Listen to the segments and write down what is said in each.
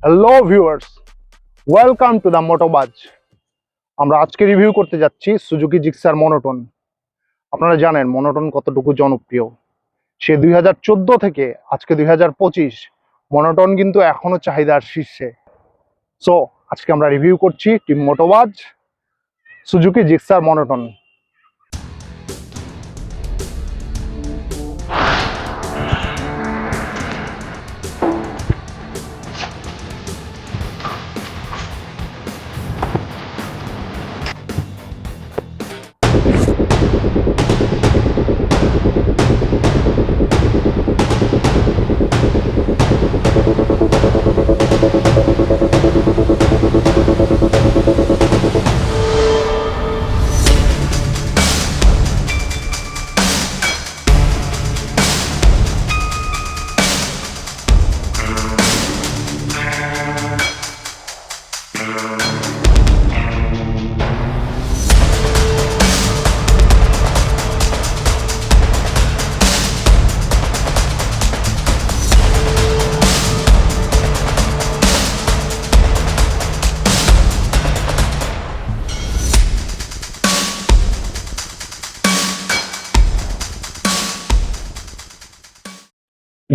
Hello viewers, welcome to the Motobaz. আমরা আজকে review করতে যাচ্ছি সুজুকি জিক্সার মনোটন। আপনারা জানেন মনোটন কতটুকু জনপ্রিয়। সে 2014 থেকে আজকে 2025 মনোটন কিন্তু এখনো চাহিদার শীর্ষে। সো আজকে আমরা রিভিউ করছি team Motobaz Suzuki Gixxer monotone.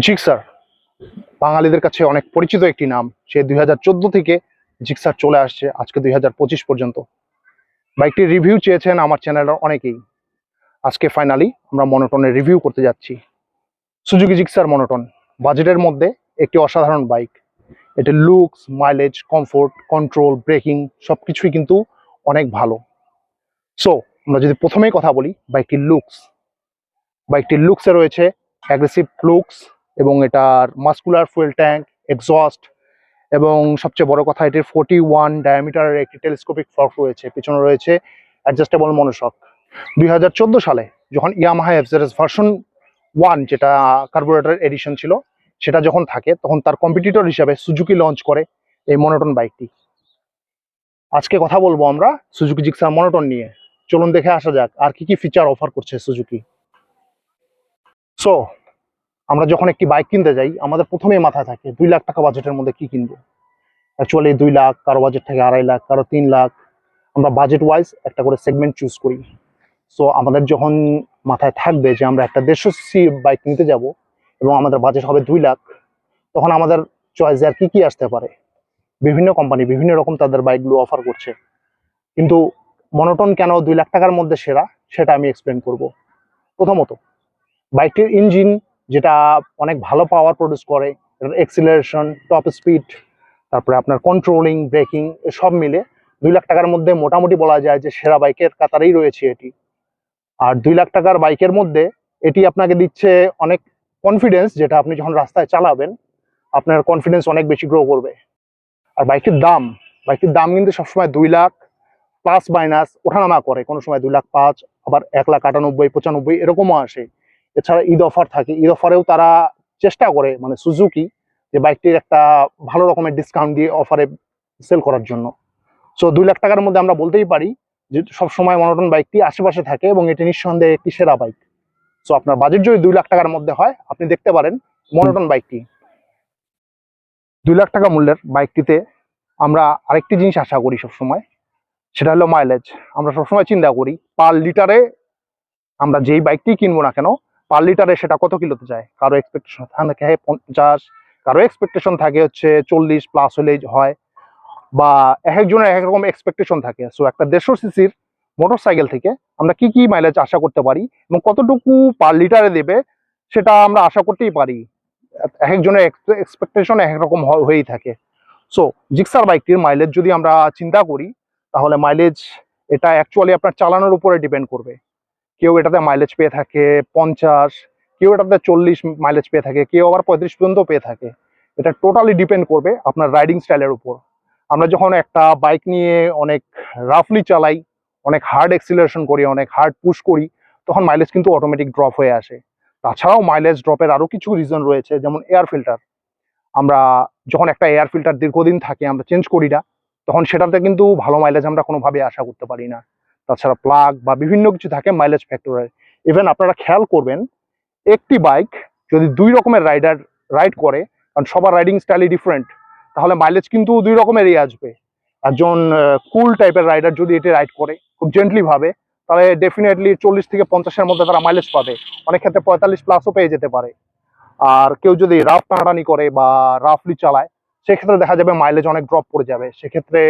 Gixxer বাঙালিদের কাছে অনেক পরিচিত একটি নাম। সে 2014 থেকে জিক্সার চলে আসছে আজকে 2025 পর্যন্ত। বাইকটির রিভিউ চেয়েছেন আমার চ্যানেলের অনেকেই। আজকে ফাইনালি আমরা মনোটনের রিভিউ করতে যাচ্ছি। সুজুকি জিক্সার মনোটন বাজেটের মধ্যে একটি অসাধারণ বাইক। এটির looks, mileage, comfort, control, breaking সবকিছুই কিন্তু অনেক ভালো। সো আমরা যদি প্রথমেই কথা বলি বাইকটির লুকসে রয়েছে অ্যাগ্রেসিভ লুকস এবং এটার মাস্কুলার ফুয়েল ট্যাঙ্ক, এক্সস্ট এবং সবচেয়ে বড় কথা এটির 41 ডায়ামিটারের একটি টেলিস্কোপিক ফর্ক রয়েছে। পিছনে রয়েছে অ্যাডজাস্টেবল মনোশক। 2014 সালে যখন ইয়ামাহা এফজেডএস ভার্সন 1 যেটা কার্বোরেটর এডিশন ছিল সেটা যখন থাকে তখন তার কম্পিটিটর হিসাবে সুজুকি লঞ্চ করে এই মনোটন বাইকটি। আজকে কথা বলবো আমরা সুজুকি জিক্সার মনোটন নিয়ে। চলুন দেখে আসা যাক আর কি কি ফিচার অফার করছে সুজুকি। সো আমরা যখন একটি বাইক কিনতে যাই আমাদের প্রথমেই মাথায় থাকে 2 লাখ টাকা বাজেটের মধ্যে কি কিনবো। অ্যাকচুয়ালি 2 লাখ, কারো বাজেট থাকে 2.5 লাখ, কারো 3 লাখ। আমরা বাজেট ওয়াইজ একটা করে সেগমেন্ট চুজ করি। সো আমাদের যখন মাথায় থাকবে যে আমরা একটা 150 সিসি বাইক নিতে যাব এবং আমাদের বাজেট হবে 2 লাখ, তখন আমাদের চয়েসে আর কি কি আসতে পারে। বিভিন্ন কোম্পানি বিভিন্ন রকম তাদের বাইকগুলো অফার করছে, কিন্তু মনোটন কেন 2 লাখ টাকার মধ্যে সেরা সেটা আমি এক্সপ্লেন করব। প্রথমত বাইকটির ইঞ্জিন, যেটা অনেক ভালো পাওয়ার প্রডিউস করে, এক্সিলারেশন, টপ স্পিড, তারপরে আপনার কন্ট্রোলিং, ব্রেকিং সব মিলে 2 লাখ টাকার মধ্যে মোটামুটি বলা যায় যে সেরা বাইকের কাতারেই রয়েছে এটি। আর 2 লাখ টাকার বাইকের মধ্যে এটি আপনাকে দিচ্ছে অনেক কনফিডেন্স, যেটা আপনি যখন রাস্তায় চালাবেন আপনার কনফিডেন্স অনেক বেশি গ্রো করবে। আর বাইকটির দাম কিন্তু সবসময় 2 লাখ প্লাস মাইনাস ওঠানামা করে, কোনো সময় 2 লাখ 5, আবার 1,98,000, 95 এরকমও আসে। এছাড়া ঈদ অফার থাকে, ঈদ অফারেও তারা চেষ্টা করে মানে সুজুকি যে বাইকটির একটা ভালো রকমের ডিসকাউন্ট দিয়ে অফারে সেল করার জন্য। সো 2 লাখ টাকার মধ্যে আমরা বলতেই পারি যে সবসময় মনোটন বাইকটি আশেপাশে থাকে এবং এটি নিঃসন্দেহে একটি সেরা বাইক। সো আপনার বাজেট যদি 2 লাখ টাকার মধ্যে হয় আপনি দেখতে পারেন মনোটন বাইকটি। 2 লাখ টাকা মূল্যের বাইকটিতে আমরা আরেকটি জিনিস আশা করি সবসময়, সেটা হলো মাইলেজ। আমরা সবসময় চিন্তা করি পার লিটারে আমরা যেই বাইকটি কিনবো না কেন পার লিটারে সেটা কত কিলোতে যায়। কারো এক্সপেকটেশন থাকে 50, কারো এক্সপেকটেশন থাকে হচ্ছে 40 প্লাস হলেই হয়, বা এক একজনের এক এক রকম এক্সপেকটেশন থাকে। সো একটা 150 সিসির মোটরসাইকেল থেকে আমরা কি কি মাইলেজ আশা করতে পারি এবং কতটুকু পার লিটারে দেবে সেটা আমরা আশা করতেই পারি। এক একজনের এক্সপেকটেশন এক এক রকম হয়েই থাকে। সো জিক্সার বাইকটির মাইলেজ যদি আমরা চিন্তা করি তাহলে মাইলেজ এটা অ্যাকচুয়ালি আপনার চালানোর উপরে ডিপেন্ড করবে। কেউ এটাতে মাইলেজ পেয়ে থাকে 50, কেউ এটাতে 40 মাইলেজ পেয়ে থাকে, কেউ আবার 35 পর্যন্ত পেয়ে থাকে। এটা টোটালি ডিপেন্ড করবে আপনার রাইডিং স্টাইলের উপর। আমরা যখন একটা বাইক নিয়ে অনেক রাফলি চালাই, অনেক হার্ড এক্সিলারেশন করি, অনেক হার্ড পুশ করি, তখন মাইলেজ কিন্তু অটোমেটিক ড্রপ হয়ে আসে। তাছাড়াও মাইলেজ ড্রপের আরও কিছু রিজন রয়েছে, যেমন এয়ার ফিল্টার। আমরা যখন একটা এয়ার ফিল্টার দীর্ঘদিন থাকে আমরা চেঞ্জ করি না, তখন সেটাতে কিন্তু ভালো মাইলেজ আমরা কোনোভাবে আশা করতে পারি না। তাছাড়া প্লাগ বা বিভিন্ন কিছু থাকে মাইলেজ ফ্যাক্টরের। ইভেন আপনারা খেয়াল করবেন একটি বাইক যদি 2 রকমের রাইড করে, কারণ সবার রাইডিং স্টাইলই ডিফারেন্ট, তাহলে মাইলেজ কিন্তু দুই রকমেরই আসবে। একজন কুল টাইপের রাইডার যদি এটি রাইড করে খুব জেন্টলি ভাবে, তাহলে ডেফিনেটলি 40 থেকে 50-এর মধ্যে তারা মাইলেজ পাবে, অনেক ক্ষেত্রে 45+ পেয়ে যেতে পারে। আর কেউ যদি রাফ টানাটানি করে বা রাফলি চালায়, সেক্ষেত্রে দেখা যাবে মাইলেজ অনেক ড্রপ পড়ে যাবে, সেক্ষেত্রে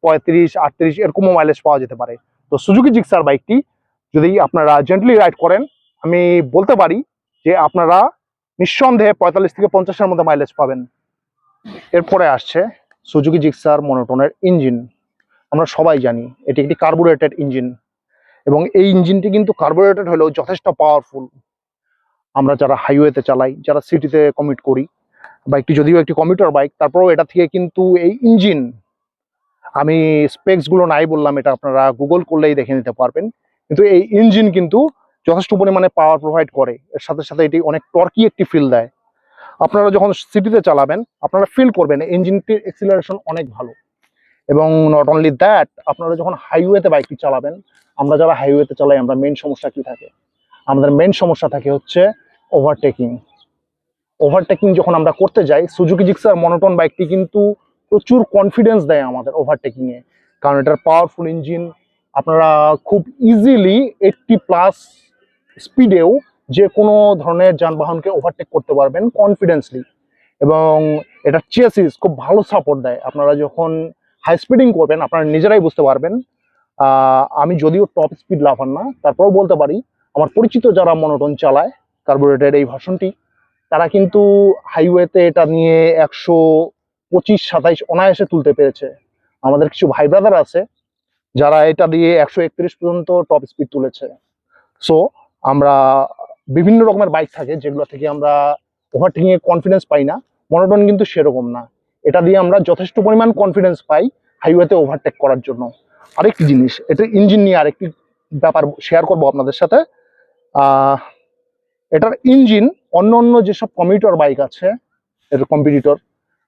35-38 এরকমও মাইলেজ পাওয়া যেতে পারে। তো সুজুকি জিক্সার বাইকটি যদি আপনারা জেন্টলি রাইড করেন, আমি বলতে পারি যে আপনারা নিঃসন্দেহে 45 থেকে 50-এর মধ্যে মাইলেজ পাবেন। এরপরে আসছে সুজুকি জিক্সার মনোটনের ইঞ্জিন। আমরা সবাই জানি এটি একটি কার্বোরেটেড ইঞ্জিন, এবং এই ইঞ্জিনটি কিন্তু কার্বোরেটেড হলেও যথেষ্ট পাওয়ারফুল। আমরা যারা হাইওয়েতে চালাই, যারা সিটিতে কমিট করি, বাইকটি যদিও একটি কমিউটার বাইক, তারপরেও এটা থেকে কিন্তু এই ইঞ্জিন, আমি স্পেক্স গুলো নাই বললাম, এটা আপনারা গুগল করলেই দেখে নিতে পারবেন, কিন্তু এই ইঞ্জিন কিন্তু যথেষ্ট পরিমাণে পাওয়ার প্রোভাইড করে। এর সাথে সাথে এটি অনেক টর্কি একটি ফিল দেয়। আপনারা যখন সিটিতে চালাবেন আপনারা ফিল করবেন ইঞ্জিনটির এক্সিলারেশন অনেক ভালো। এবং নট অনলি দ্যাট, আপনারা যখন হাইওয়েতে বাইকটি চালাবেন, আমরা যারা হাইওয়েতে চালাই, আমরা মেইন সমস্যা কি থাকে? আমাদের মেইন সমস্যা থাকে হচ্ছে ওভারটেকিং। ওভারটেকিং যখন আমরা করতে যাই, সুজুকি জিক্সার মনোটন বাইকটি কিন্তু প্রচুর কনফিডেন্স দেয় আমাদের ওভারটেকিং এ, কারণ এটার পাওয়ারফুল ইঞ্জিন। আপনারা খুব ইজিলি 80+ স্পিডেও যে কোনো ধরনের যানবাহনকে ওভারটেক করতে পারবেন কনফিডেন্সলি। এবং এটার চেসিস খুব ভালো সাপোর্ট দেয়। আপনারা যখন হাই স্পিডিং করবেন আপনারা নিজেরাই বুঝতে পারবেন। আমি যদিও টপ স্পিড লাভার না, তারপরেও বলতে পারি আমার পরিচিত যারা মনোটন চালায় কার্বোরেটেড এই ভার্সনটি, তারা কিন্তু হাইওয়েতে এটা নিয়ে 125-27 অনায়াসে তুলতে পেরেছে। আমাদের কিছু ভাই ব্রাদার আছে যারা এটা দিয়ে 131 পর্যন্ত টপ স্পিড তুলেছে। সো আমরা বিভিন্ন রকমের বাইক থাকে যেগুলো থেকে আমরা ওভারটেকিং এ কনফিডেন্স পাই না, মনোটন কিন্তু সেরকম না। এটা দিয়ে আমরা যথেষ্ট পরিমাণ কনফিডেন্স পাই হাইওয়েতে ওভারটেক করার জন্য। আরেকটি জিনিস, এটার ইঞ্জিন নিয়ে আরেকটি ব্যাপার শেয়ার করবো আপনাদের সাথে। এটার ইঞ্জিন অন্য অন্য যেসব কমিউটার বাইক আছে, এর কম্পিটিটর,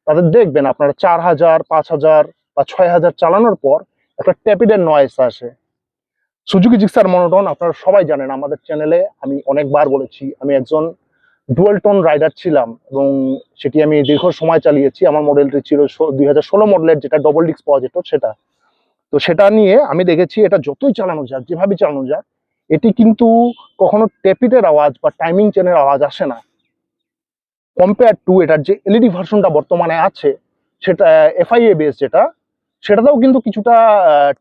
তাদের দেখবেন আপনারা 4000, 5000 বা 6000 চালানোর পর একটা ট্যাপিডের নয়েজ আসে। সুজুকি জিক্সার মনোটন আপনারা সবাই জানেন, আমাদের চ্যানেলে আমি অনেকবার বলেছি, আমি একজন ডুয়েল টোন রাইডার ছিলাম এবং সেটি আমি দীর্ঘ সময় চালিয়েছি। আমার মডেলটি ছিল 2016 মডেলের, যেটা ডবল ডিস্ক পাওয়া যেত সেটা। তো সেটা নিয়ে আমি দেখেছি এটা যতই চালানো যাক, যেভাবে চালানো যাক, এটি কিন্তু কখনো ট্যাপিডের আওয়াজ বা টাইমিং চেনের আওয়াজ আসে না। কম্পেয়ার টু এটার যে এলইডি ভার্সনটা বর্তমানে আছে, সেটা এফআইএ বেস যেটা, সেটাতেও কিন্তু কিছুটা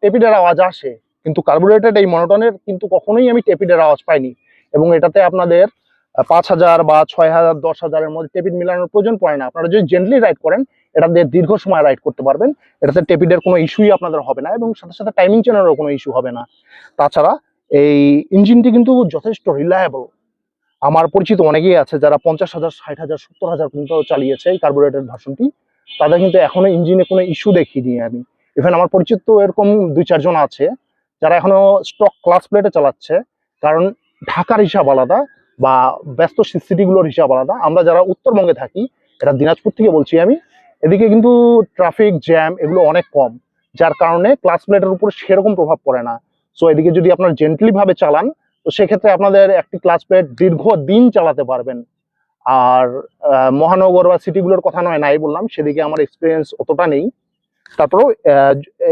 টেপিডের আওয়াজ আসে, কিন্তু কার্বোরেটেড এই মনোটনের কিন্তু কখনোই আমি টেপিডের আওয়াজ পাইনি। এবং এটাতে আপনাদের 5000 বা 6000, 10,000-এর মধ্যে টেপিড মিলানোর প্রয়োজন পড়ে না। আপনারা যদি জেন্টলি রাইড করেন, এটা দিয়ে দীর্ঘ সময় রাইড করতে পারবেন, এটাতে টেপিডের কোনো ইস্যুই আপনাদের হবে না, এবং সাথে সাথে টাইমিং চেনেরও কোনো ইস্যু হবে না। তাছাড়া এই ইঞ্জিনটি কিন্তু যথেষ্ট রিলায়েবল। আমার পরিচিত অনেকেই আছে যারা 50,000, 60,000, 70,000 পর্যন্ত চালিয়েছে এই কার্বোরেটেড ভার্সনটি, তাদের কিন্তু এখনো ইঞ্জিনে কোনো ইস্যু দেখিনি আমি। ইভেন আমার পরিচিত এরকম 2-4 জন আছে যারা এখনো স্টক ক্লাস প্লেটে চালাচ্ছে, কারণ ঢাকার হিসাব আলাদা বা ব্যস্ত সিটিগুলোর হিসাব আলাদা। আমরা যারা উত্তরবঙ্গে থাকি, এটা দিনাজপুর থেকে বলছি আমি, এদিকে কিন্তু ট্রাফিক জ্যাম এগুলো অনেক কম, যার কারণে ক্লাস প্লেটের উপর সেরকম প্রভাব পড়ে না। সো এদিকে যদি আপনারা জেন্টলি ভাবে চালান, তো সেক্ষেত্রে আপনাদের একটি ক্লাস প্লেট দীর্ঘদিন চালাতে পারবেন। আর মহানগর বা সিটিগুলোর কথা নয়, নাই বললাম, সেদিকে আমার এক্সপিরিয়েন্স অতটা নেই, তারপরেও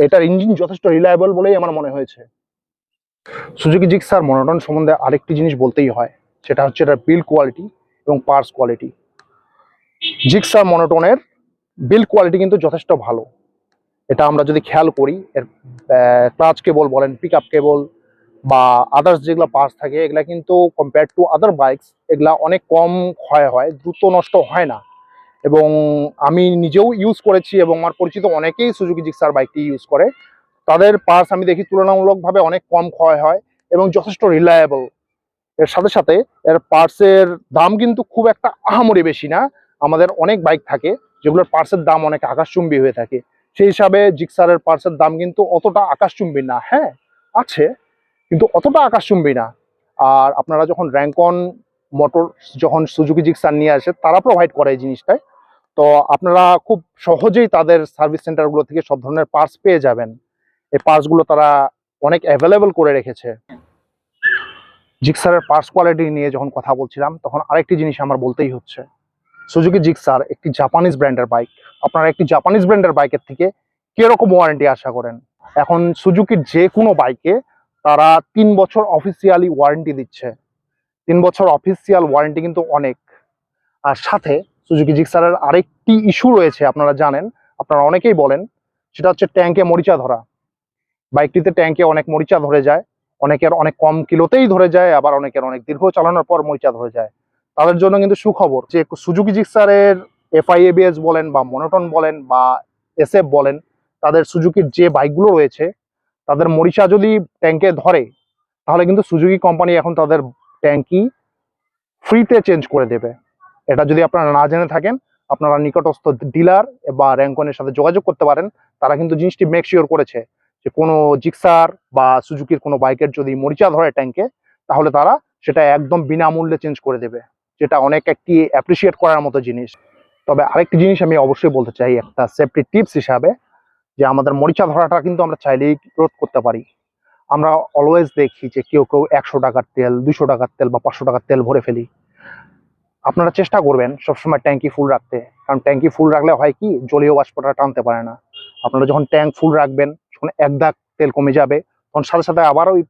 এটার ইঞ্জিন যথেষ্ট রিলায়েবল বলেই আমার মনে হয়েছে। সুজুকি জিক্সার মনোটন সম্বন্ধে আরেকটি জিনিস বলতেই হয়, সেটা হচ্ছে এটার বিল্ড কোয়ালিটি এবং পার্টস কোয়ালিটি। জিক্সার মনোটনের বিল্ড কোয়ালিটি কিন্তু যথেষ্ট ভালো। এটা আমরা যদি খেয়াল করি, এর ক্লাচ কেবল বলেন, পিক আপ কেবল বা আদার্স যেগুলো পার্টস থাকে, এগুলা কিন্তু কম্পেয়ার টু আদার বাইকস এগুলা অনেক কম ক্ষয় হয়, দ্রুত নষ্ট হয় না। এবং আমি নিজেও ইউজ করেছি এবং আমার পরিচিত অনেকেই সুজুকি জিক্সার বাইকটি ইউজ করে, তাদের পার্টস আমি দেখি তুলনামূলকভাবে অনেক কম ক্ষয় হয় এবং যথেষ্ট রিলায়েবল। এর সাথে সাথে এর পার্টসের দাম কিন্তু খুব একটা আহামরি বেশি না। আমাদের অনেক বাইক থাকে যেগুলোর পার্টসের দাম অনেক আকাশচুম্বী হয়ে থাকে, সেই হিসাবে জিক্সারের পার্টসের দাম কিন্তু অতটা আকাশচুম্বী না। হ্যাঁ আছে, কিন্তু অতটা আকাশচুম্বী না। আর আপনারা যখন র্যাঙ্কন মোটর যখন সুজুকি জিক্সার নিয়ে আসে, তারা প্রোভাইড করে এই জিনিসটায়, তো আপনারা খুব সহজেই তাদের সার্ভিস সেন্টারগুলো থেকে সব ধরনের পার্টস পেয়ে যাবেন। এই পার্টসগুলো তারা অনেক অ্যাভেলেবল করে রেখেছে। জিক্সারের পার্টস কোয়ালিটি নিয়ে যখন কথা বলছিলাম, তখন আরেকটি জিনিস আমার বলতেই হচ্ছে, সুজুকি জিক্সার একটি জাপানিজ ব্র্যান্ডের বাইক। আপনারা একটি জাপানিজ ব্র্যান্ডের বাইকের থেকে কিরকম ওয়ারেন্টি আশা করেন? এখন সুজুকির যে কোনো বাইকে তারা 3 বছর অফিসিয়ালি ওয়ারেন্টি দিচ্ছে। 3 বছর অফিসিয়াল ওয়ারেন্টি কিন্তু অনেক। আর সাথে সুজুকি জিক্সারের আরেকটি ইস্যু রয়েছে, আপনারা জানেন, আপনারা অনেকেই বলেন, সেটা হচ্ছে ট্যাঙ্কে মরিচা ধরা। বাইকটিতে ট্যাঙ্কে অনেক মরিচা ধরে যায়, অনেকের অনেক কম কিলোতেই ধরে যায়, আবার অনেকের অনেক দীর্ঘ চালানোর পর মরিচা ধরে যায়। তাদের জন্য কিন্তু সুখবর যে সুজুকি জিক্সারের এফআইএবিএস বলেন বা মনোটন বলেন বা এসএফ বলেন, তাদের সুজুকির যে বাইকগুলো রয়েছে তাদের মরিচা যদি ট্যাঙ্কে ধরে তাহলে কিন্তু সুজুকি কোম্পানি এখন তাদের ট্যাঙ্কি ফ্রিতে চেঞ্জ করে দেবে। এটা যদি আপনারা না জেনে থাকেন, আপনারা নিকটস্থ ডিলার বা র্যাঙ্কনের সাথে যোগাযোগ করতে পারেন। তারা কিন্তু জিনিসটি মেক শিওর করেছে যে কোনো জিক্সার বা সুজুকির কোনো বাইকের যদি মরিচা ধরে ট্যাঙ্কে, তাহলে তারা সেটা একদম বিনামূল্যে চেঞ্জ করে দেবে, যেটা অনেক একটি অ্যাপ্রিসিয়েট করার মতো জিনিস। তবে আরেকটি জিনিস আমি অবশ্যই বলতে চাই একটা সেফটি টিপস হিসাবে, যে আমাদের মরিচা ধরাটা কিন্তু আমরা চাইলেই রোধ করতে পারি। আমরা অলওয়েজ দেখি যে কেউ কেউ 100 টাকার তেল, 200 টাকার তেল বা 500 টাকার তেল ভরে ফেলি। আপনারা চেষ্টা করবেন সবসময় ট্যাঙ্কি ফুল রাখতে, কারণ ট্যাঙ্কি ফুল রাখলে হয় কি, জলীয় বাষ্পটা টানতে পারে না। আপনারা যখন ট্যাঙ্ক ফুল রাখবেন, যখন এক দাগ তেল কমে যাবে, তখন সাথে সাথে আবার ওই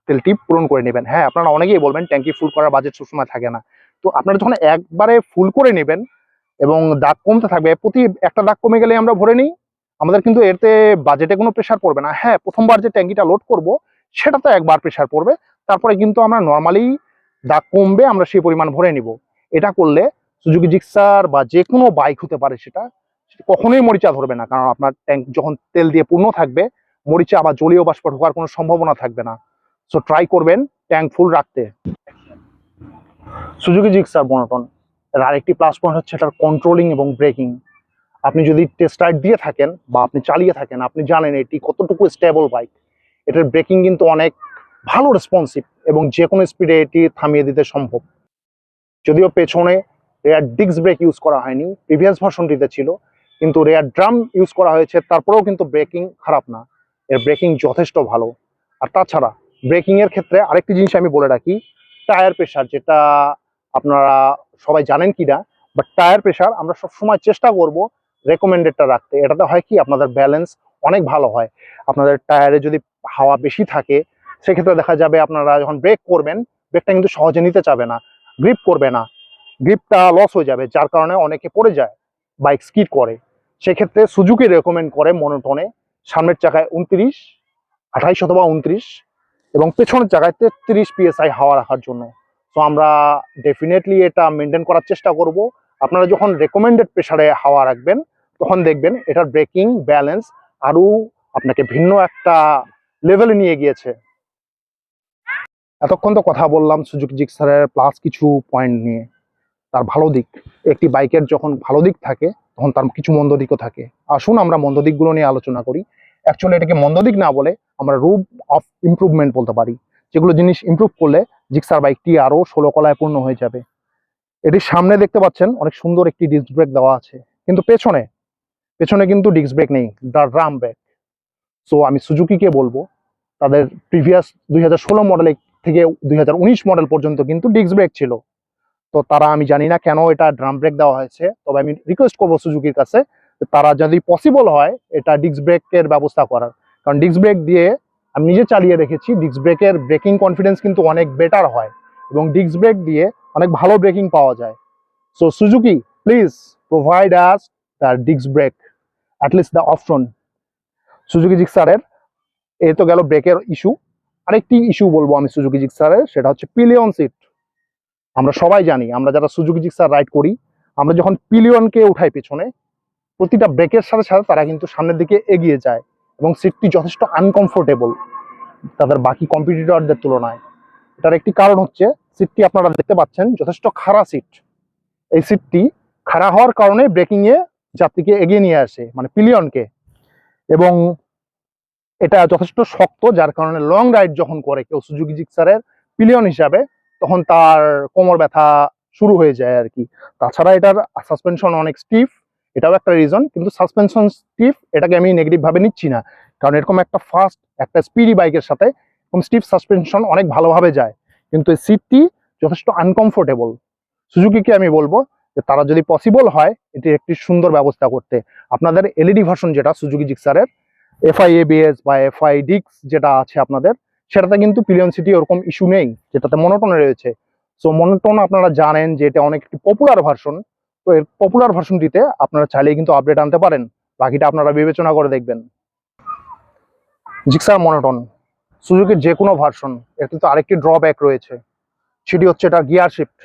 তেলটি পূরণ করে নেবেন। হ্যাঁ, আপনারা অনেকেই বলবেন ট্যাঙ্কি ফুল করার বাজেট সবসময় থাকে না। তো আপনারা যখন একবারে ফুল করে নেবেন এবং দাগ কমতে থাকবে, প্রতি একটা দাগ কমে গেলে আমরা ভরে নিই, আমাদের কিন্তু এতে বাজেটে কোনো প্রেশার পড়বে না। হ্যাঁ, প্রথমবার যে ট্যাঙ্কিটা লোড করব সেটা তো একবার প্রেশার পড়বে, তারপরে কিন্তু আমরা নর্মালি দাগ কমবে, আমরা সেই পরিমাণ ভরে নিব। এটা করলে সুজুকি জিক্সার বা যে কোনো বাইক হতে পারে সেটা কখনোই মরিচা ধরবে না, কারণ আপনার ট্যাঙ্ক যখন তেল দিয়ে পূর্ণ থাকবে, মরিচা বা জলীয় বাষ্প ঢোকার কোনো সম্ভাবনা থাকবে না। সো ট্রাই করবেন ট্যাঙ্ক ফুল রাখতে। সুজুকি জিক্সার মনোটন এর আরেকটি প্লাস পয়েন্ট হচ্ছে এটার কন্ট্রোলিং এবং ব্রেকিং। আপনি যদি টেস্ট রাইড দিয়ে থাকেন বা আপনি চালিয়ে থাকেন, আপনি জানেন এটি কতটুকু স্টেবল বাইক। এটার ব্রেকিং কিন্তু অনেক ভালো রেসপন্সিভ এবং যে কোনো স্পিডে এটি থামিয়ে দিতে সম্ভব। যদিও পেছনে রেয়ার ডিস্ক ব্রেক ইউজ করা হয়নি, প্রিভিয়াস ভার্সনটিতে ছিল, কিন্তু রেয়ার ড্রাম ইউজ করা হয়েছে, তারপরেও কিন্তু ব্রেকিং খারাপ না, এর ব্রেকিং যথেষ্ট ভালো। আর তাছাড়া ব্রেকিং এর ক্ষেত্রে আরেকটি জিনিস আমি বলে রাখি, টায়ার প্রেশার, যেটা আপনারা সবাই জানেন কিনা, বাট টায়ার প্রেশার আমরা সবসময় চেষ্টা করব রেকমেন্ডেডটা রাখতে। এটাতে হয় কি, আপনাদের ব্যালেন্স অনেক ভালো হয়। আপনাদের টায়ারে যদি হাওয়া বেশি থাকে, সেক্ষেত্রে দেখা যাবে আপনারা যখন ব্রেক করবেন, ব্রেকটা কিন্তু সহজে নিতে চাবে না, গ্রিপ করবে না, গ্রিপটা লস হয়ে যাবে, যার কারণে অনেকে পড়ে যায়, বাইক স্কিড করে। সেক্ষেত্রে সুজুকি রেকমেন্ড করে মনোটনে সামনের চাকায় 29, 28 অথবা 29 এবং পেছনের জায়গায় 33 PSI হাওয়া রাখার জন্য। তো আমরা ডেফিনেটলি এটা মেনটেন করার চেষ্টা করব। আপনারা যখন রেকমেন্ডেড প্রেসারে হাওয়া রাখবেন, তখন দেখবেন এটার ব্রেকিং ব্যালেন্স আরও আপনাকে ভিন্ন একটা লেভেলে নিয়ে গিয়েছে। এতক্ষণ তো কথা বললাম সুজুকি জিক্সারের প্লাস কিছু পয়েন্ট নিয়ে, তার ভালো দিক। একটি বাইকের যখন ভালো দিক থাকে, তখন তার কিছু মন্দ দিকও থাকে। আসুন আমরা মন্দ দিকগুলো নিয়ে আলোচনা করি। অ্যাকচুয়ালি এটাকে মন্দ দিক না বলে আমরা রুম অফ ইমপ্রুভমেন্ট বলতে পারি, যেগুলো জিনিস ইমপ্রুভ করলে জিক্সার বাইকটি আরও 16 কলায় পূর্ণ হয়ে যাবে। এটির সামনে দেখতে পাচ্ছেন অনেক সুন্দর একটি ডিস্ক ব্রেক দেওয়া আছে, কিন্তু পেছনে পেছনে কিন্তু ডিস্ক ব্রেক নেই, ড্রাম ব্রেক। সো আমি সুজুকিকে বলবো, তাদের প্রিভিয়াস 2016 মডেল থেকে 2019 মডেল পর্যন্ত কিন্তু ডিস্ক ব্রেক ছিল। তো তারা, আমি জানি না কেন এটা ড্রাম ব্রেক দেওয়া হয়েছে, তবে আমি রিকোয়েস্ট করবো সুজুকির কাছে তারা যদি পসিবল হয় এটা ডিস্ক ব্রেকের ব্যবস্থা করার। কারণ ডিস্ক ব্রেক দিয়ে আমি নিজে চালিয়ে দেখেছি, ডিস্ক ব্রেকের ব্রেকিং কনফিডেন্স কিন্তু অনেক বেটার হয় এবং ডিস্ক ব্রেক দিয়ে অনেক ভালো ব্রেকিং পাওয়া যায়। So Suzuki, please provide us the disc brake, at least the option. Suzuki জিক্সারের এ তো গেল ব্রেকের ইস্যু। আরেকটি ইস্যু বলবো আমি সুজুকি জিক্সারের, সেটা হচ্ছে পিলিয়ন সিট। আমরা সবাই জানি, আমরা যারা সুজুকি জিক্সার রাইড করি, আমরা যখন পিলিয়নকে উঠাই পেছনে, প্রতিটা ব্রেকের সাথে সাথে তারা কিন্তু সামনের দিকে এগিয়ে যায় এবং সিটটি যথেষ্ট আনকমফোর্টেবল তাদের বাকি কম্পিটিটরদের তুলনায়। এটার একটি কারণ হচ্ছে সিটটি আপনারা দেখতে পাচ্ছেন যথেষ্ট খাড়া সিট। এই সিটটি খাড়া হওয়ার কারণে ব্রেকিং এ যাত্রীকে এগিয়ে নিয়ে আসে, মানে পিলিয়নকে, এবং এটা যথেষ্ট শক্ত, যার কারণে লং রাইড যখন করে কেউ সুজুকি জিক্সারের পিলিয়ন হিসাবে, তখন তার কোমর ব্যথা শুরু হয়ে যায় আর কি। তাছাড়া এটার সাসপেনশন অনেক স্টিফ, এটাও একটা রিজন, কিন্তু সাসপেনশন স্টিফ এটাকে আমি নেগেটিভ ভাবে নিচ্ছি না, কারণ এরকম একটা ফাস্ট একটা স্পিডি বাইকের সাথে এরকম স্টিফ সাসপেনশন অনেক ভালোভাবে যায়, কিন্তু এই সিটটি যথেষ্ট আনকমফোর্টেবল। সুজুকিকে আমি বলবো যে তারা যদি পসিবল হয় এটি একটি সুন্দর ব্যবস্থা করতে। আপনাদের এলইডি ভার্সন যেটা সুজুকি জিক্সারের এফআই এবিএস বা এফআই ডিক্স যেটা আছে আপনাদের, সেটাতে কিন্তু পিলিয়ন সিটি ওরকম ইস্যু নেই, যেটাতে মনোটনে রয়েছে। সো মনোটন আপনারা জানেন যে এটা অনেক একটি পপুলার ভার্সন। তো এর পপুলার ভার্সনটিতে আপনারা চাইলেই কিন্তু আপডেট আনতে পারেন, বাকিটা আপনারা বিবেচনা করে দেখবেন। জিক্সার মনোটন সুজুকির যে কোনো ভার্সন, এর কিন্তু আরেকটি ড্রব্যাক রয়েছে, সেটি হচ্ছে এটা গিয়ার শিফট।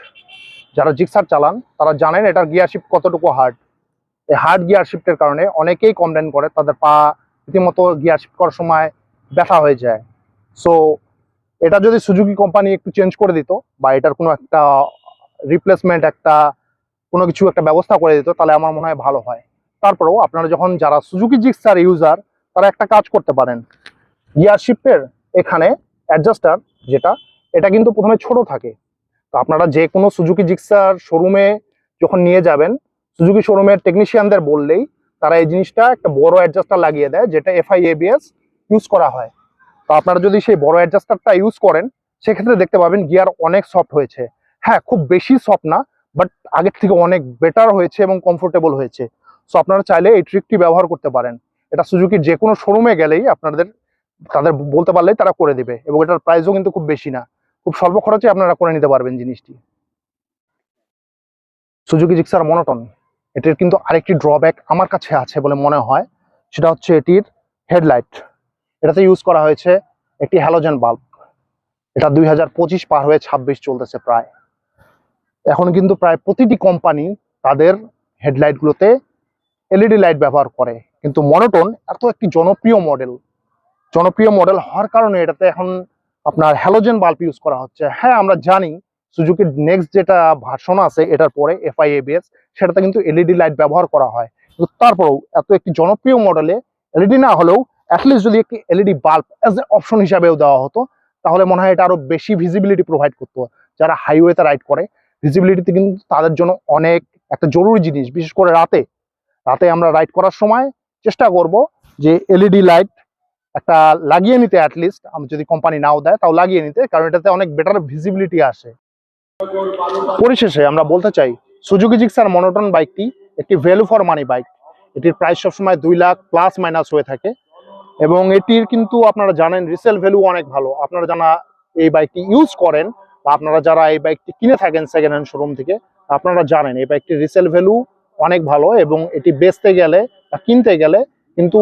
যারা জিক্সার চালান তারা জানেন এটার গিয়ার শিফট কতটুকু হার্ড। এই হার্ড গিয়ার শিফটের কারণে অনেকেই কমপ্লেন করে তাদের পা রীতিমতো গিয়ার শিফট করার সময় ব্যথা হয়ে যায়। সো এটা যদি সুজুকি কোম্পানি একটু চেঞ্জ করে দিত বা এটার কোনো একটা রিপ্লেসমেন্ট কোনো কিছু একটা ব্যবস্থা করে দিত, তাহলে আমার মনে হয় ভালো হয়। তারপরেও আপনারা যখন যারা সুজুকি জিক্সার ইউজার তারা একটা কাজ করতে পারেন, গিয়ার শিফটের এখানে অ্যাডজাস্টার যেটা, এটা কিন্তু প্রথমে ছোট থাকে। তো আপনারা যে কোনো সুজুকি জিক্সার শোরুমে যখন নিয়ে যাবেন, সুজুকি শোরুমের টেকনিশিয়ানদের বললেই তারা এই জিনিসটা একটা বড় অ্যাডজাস্টার লাগিয়ে দেয়, যেটা এফআই এবিএস ইউজ করা হয়। তো আপনারা যদি সেই বড় অ্যাডজাস্টারটা ইউজ করেন, সেক্ষেত্রে দেখতে পাবেন গিয়ার অনেক সফট হয়েছে। হ্যাঁ, খুব বেশি সফট না, বাট আগের থেকে অনেক বেটার হয়েছে এবং কমফোর্টেবল হয়েছে। সো আপনারা চাইলে এই ট্রিকটি ব্যবহার করতে পারেন। এটা সুজুকির যে কোনো শোরুমে গেলেই তাদের বলতে পারলেই তারা করে দিবে, এবং এটার প্রাইসও কিন্তু খুব বেশি না, খুব স্বল্প খরচে আপনারা করে নিতে পারবেন জিনিসটি। সুজুকি জিক্সার মনোটন এটির কিন্তু আরেকটি ড্রব্যাক আমার কাছে আছে বলে মনে হয়, সেটা হচ্ছে এটির হেডলাইট। এটাতে ইউজ করা হয়েছে একটি হ্যালোজেন বাল্ব। এটা 2025 পার হয়ে 26 চলতেছে প্রায়। এখন কিন্তু প্রায় প্রতিটি কোম্পানি তাদের হেডলাইটগুলোতে এলইডি লাইট ব্যবহার করে, কিন্তু মনোটন এত একটি জনপ্রিয় মডেল হওয়ার কারণে এটাতে এখন আপনার হ্যালোজেন বাল্ব ইউজ করা হচ্ছে। হ্যাঁ, আমরা জানি সুজুকির নেক্সট যেটা ভার্সন আছে এটার পরে এফআই এবিএস, সেটাতে কিন্তু এলইডি লাইট ব্যবহার করা হয়, কিন্তু তারপরেও এত একটি জনপ্রিয় মডেলে এলইডি না হলেও অ্যাটলিস্ট যদি একটি LED bulb as A option হিসাবেও দেওয়া হতো, তাহলে মনে হয় এটা আরো বেশি ভিজিবিলিটি প্রোভাইড করতো। যারা হাইওয়েতে রাইড করে, ভিজিবিলিটি কিন্তু তাদের জন্য অনেক একটা জরুরি জিনিস। বিশেষ করে রাতে আমরা রাইড করার সময় চেষ্টা করব যে এলইডি লাইট একটা লাগিয়ে নিতে, অ্যাটলিস্ট যদি কোম্পানি নাও দেয় তাও লাগিয়ে নিতে, কারণ এটাতে অনেক বেটার ভিজিবিলিটি আসে। পরিশেষে আমরা বলতে চাই সুজুকি জিক্সার মনোটন বাইকটি একটি ভ্যালু ফর মানি বাইক। এটির প্রাইস সবসময় 2 লাখ প্লাস মাইনাস হয়ে থাকে, এবং এটির কিন্তু আপনারা জানেন রিসেল ভ্যালু অনেক ভালো। আপনারা যারা এই বাইকটি ইউজ করেন বা আপনারা যারা এই বাইকটি কিনে থাকেন সেকেন্ড হ্যান্ড শোরুম থেকে, আপনারা জানেন এই বাইকটির রিসেল ভ্যালু অনেক ভালো, এবং এটি বেচতে গেলে বা কিনতে গেলে কিন্তু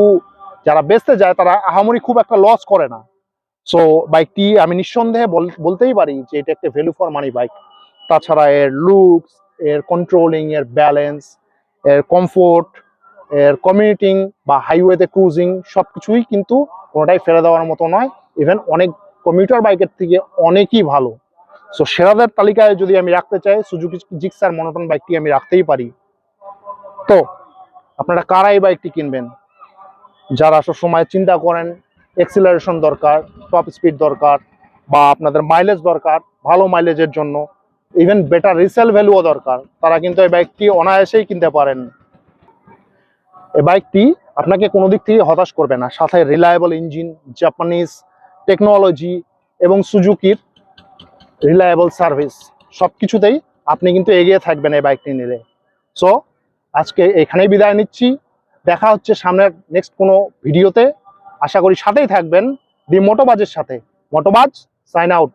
যারা বেচতে যায় তারা আহামরি খুব একটা লস করে না। সো বাইকটি আমি নিঃসন্দেহে বলতেই পারি যে এটা একটা ভ্যালু ফর মানি বাইক। তাছাড়া এর লুকস, এর কন্ট্রোলিং, এর ব্যালেন্স, এর কমফোর্ট, এর কমিউটিং বা হাইওয়েতে ক্রুজিং সবকিছুই কিন্তু কোনোটাই ফেলে দেওয়ার মতো নয়। ইভেন অনেক কমিউটার বাইকের থেকে অনেকই ভালো। সো সেরাদের তালিকায় যদি আমি রাখতে চাই, সুজুকি জিক্সার মনোটন বাইকটি আমি রাখতেই পারি। তো আপনারা কারা এই বাইকটি কিনবেন? যারা সবসময় চিন্তা করেন এক্সিলারেশন দরকার, টপ স্পিড দরকার, বা আপনাদের মাইলেজ দরকার, ভালো মাইলেজের জন্য ইভেন বেটার রিসেল ভ্যালুও দরকার, তারা কিন্তু এই বাইকটি অনায়াসেই কিনতে পারেন। এই বাইকটি আপনাকে কোনো দিক থেকে হতাশ করবে না। সাথে রিলায়েবল ইঞ্জিন, জাপানিজ টেকনোলজি এবং সুজুকির রিলায়েবল সার্ভিস, সব কিছুতেই আপনি কিন্তু এগিয়ে থাকবেন এই বাইকটি নিলে। সো আজকে এখানেই বিদায় নিচ্ছি। দেখা হচ্ছে সামনের নেক্সট কোনো ভিডিওতে। আশা করি সাথেই থাকবেন দি মোটোবাজের সাথে। মোটোবাজ সাইন আউট।